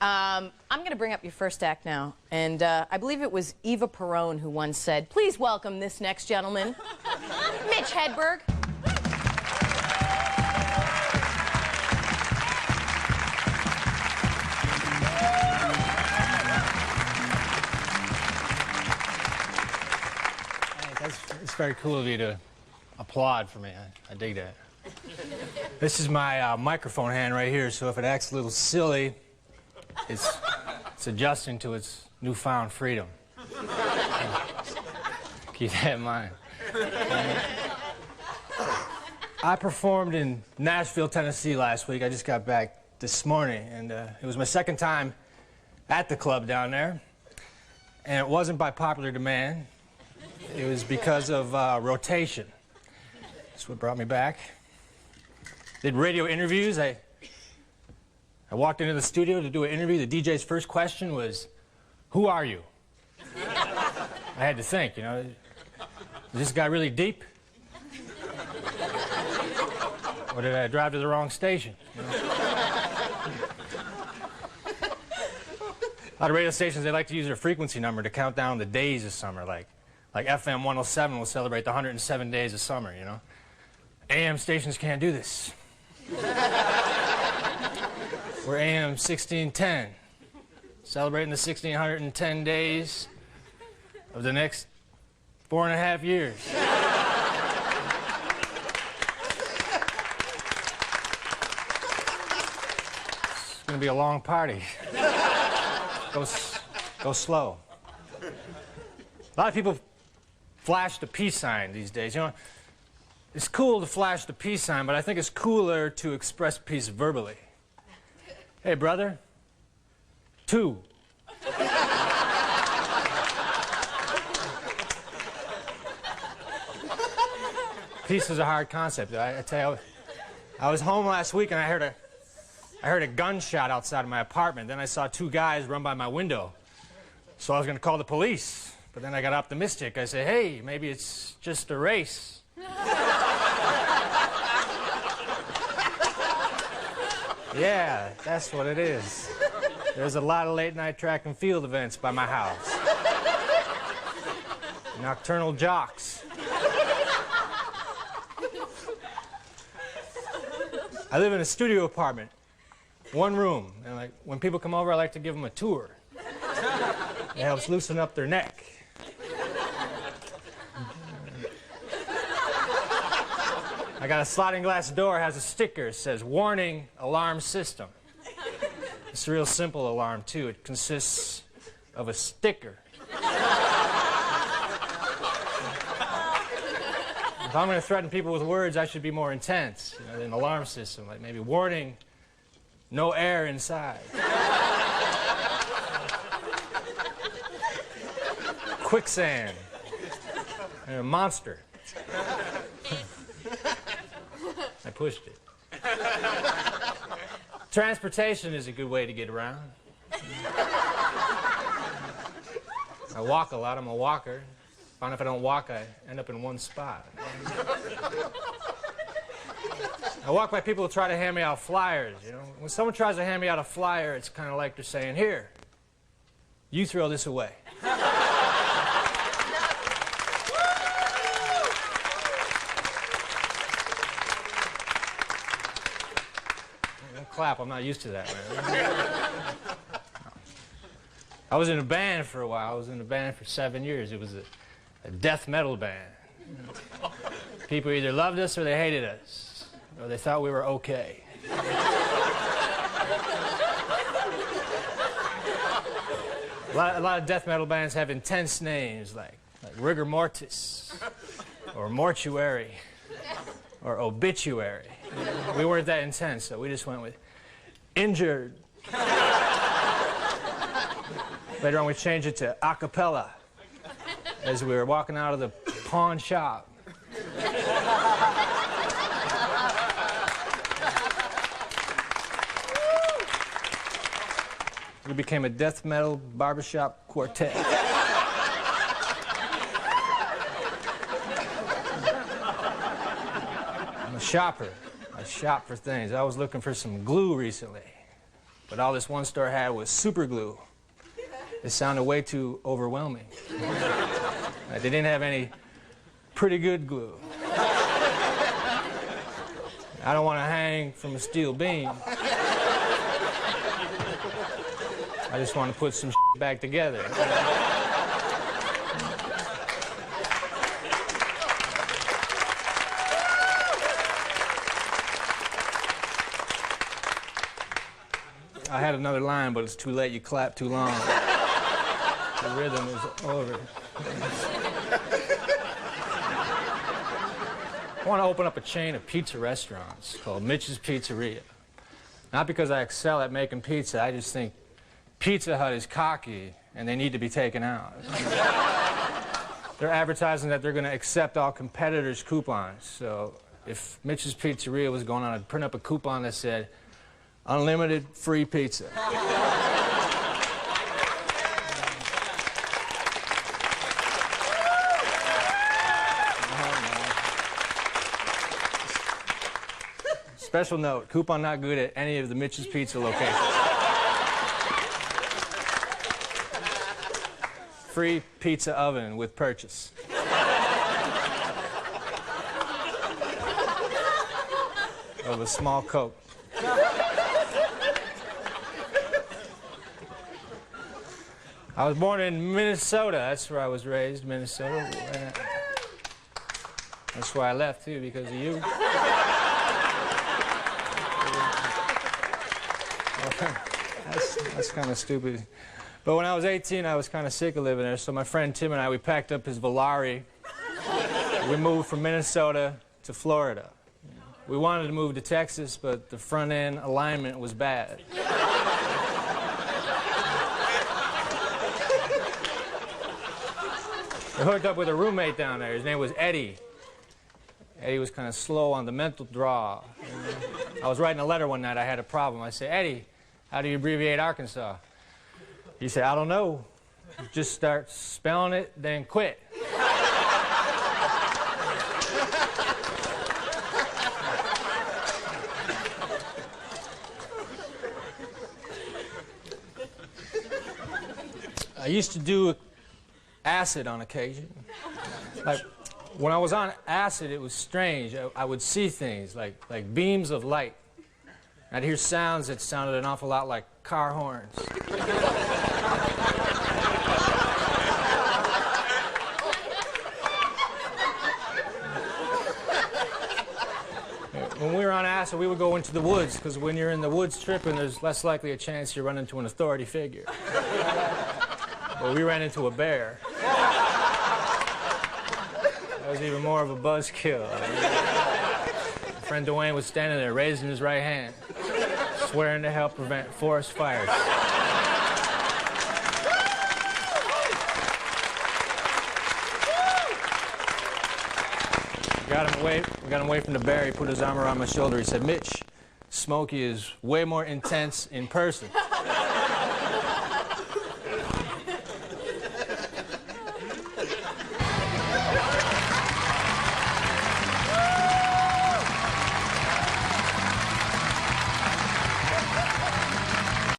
I'm going to bring up your first act now. And I believe it was Eva Perón who once said, please welcome this next gentleman, Mitch Hedberg. It's very cool of you to applaud for me. I dig that. This is my microphone hand right here, so if it acts a little silly, it's adjusting to its newfound freedom. Keep that in mind. I performed in Nashville, Tennessee last week. I just got back this morning, and it was my second time at the club down there. And it wasn't by popular demand. It was because of rotation. That's what brought me back. Did radio interviews. I walked into the studio to do an interview. The DJ's first question was, who are you? I had to think, you know, is this guy really deep? Or did I drive to the wrong station? You know? A lot of radio stations, they like to use their frequency number to count down the days of summer, like FM 107 will celebrate the 107 days of summer, you know. AM stations can't do this. We're AM 1610, celebrating the 1610 days of the next 4.5 years. It's going to be a long party. Go slow. A lot of people flash the peace sign these days. You know, it's cool to flash the peace sign, but I think it's cooler to express peace verbally. Hey, brother. 2. Peace is a hard concept. I tell you, I was home last week and I heard a gunshot outside of my apartment. Then I saw 2 guys run by my window. So I was going to call the police. But then I got optimistic. I said, hey, maybe it's just a race. Yeah, that's what it is. There's a lot of late-night track and field events by my house. Nocturnal jocks. I live in a studio apartment, 1 room, and like when people come over, I like to give them a tour. It helps loosen up their neck. I got a sliding glass door, has a sticker, it says, warning, alarm system. It's a real simple alarm, too. It consists of a sticker. If I'm going to threaten people with words, I should be more intense. You know, an alarm system, like maybe warning, no air inside. Quicksand. And a monster. I pushed it. Transportation is a good way to get around. I walk a lot. I'm a walker. Find if I don't walk, I end up in one spot. I walk by people who try to hand me out flyers, you know. When someone tries to hand me out a flyer, it's kind of like they're saying, here, you throw this away. Clap, I'm not used to that, man. I was in a band for a while. I was in a band for 7 years. It was a death metal band. People either loved us or they hated us, or they thought we were okay. A lot of death metal bands have intense names like Rigor Mortis, or Mortuary, or Obituary. We weren't that intense, so we just went with Injured. Later on, we changed it to a cappella as we were walking out of the pawn shop. We became a death metal barbershop quartet. I'm a shopper. I shop for things. I was looking for some glue recently. but all this one store had was super glue. It sounded way too overwhelming. They didn't have any pretty good glue. I don't want to hang from a steel beam. I just want to put some back together. I had another line, but it's too late. You clapped too long. The rhythm is over. I want to open up a chain of pizza restaurants called Mitch's Pizzeria. Not because I excel at making pizza, I just think Pizza Hut is cocky and they need to be taken out. They're advertising that they're going to accept all competitors' coupons. So if Mitch's Pizzeria was going on, I'd print up a coupon that said, unlimited free pizza. Special note, coupon not good at any of the Mitch's Pizza locations. Free pizza oven with purchase. Of a small Coke. I was born in Minnesota. That's where I was raised, Minnesota. That's why I left, too, because of you. That's kind of stupid. But when I was 18, I was kind of sick of living there, so my friend Tim and I, we packed up his Volare. We moved from Minnesota to Florida. We wanted to move to Texas, but the front end alignment was bad. I hooked up with a roommate down there. His name was Eddie. Eddie was kind of slow on the mental draw. I was writing a letter one night. I had a problem. I said, Eddie, how do you abbreviate Arkansas? He said, I don't know. Just start spelling it, then quit. I used to do acid on occasion. Like, when I was on acid, it was strange. I would see things like beams of light. I'd hear sounds that sounded an awful lot like car horns. When we were on acid, we would go into the woods, because when you're in the woods tripping, there's less likely a chance you run into an authority figure. But we ran into a bear. That was even more of a buzzkill. My friend Dwayne was standing there, raising his right hand, swearing to help prevent forest fires. We got him away from the bear. He put his arm around my shoulder. He said, Mitch, Smokey is way more intense in person.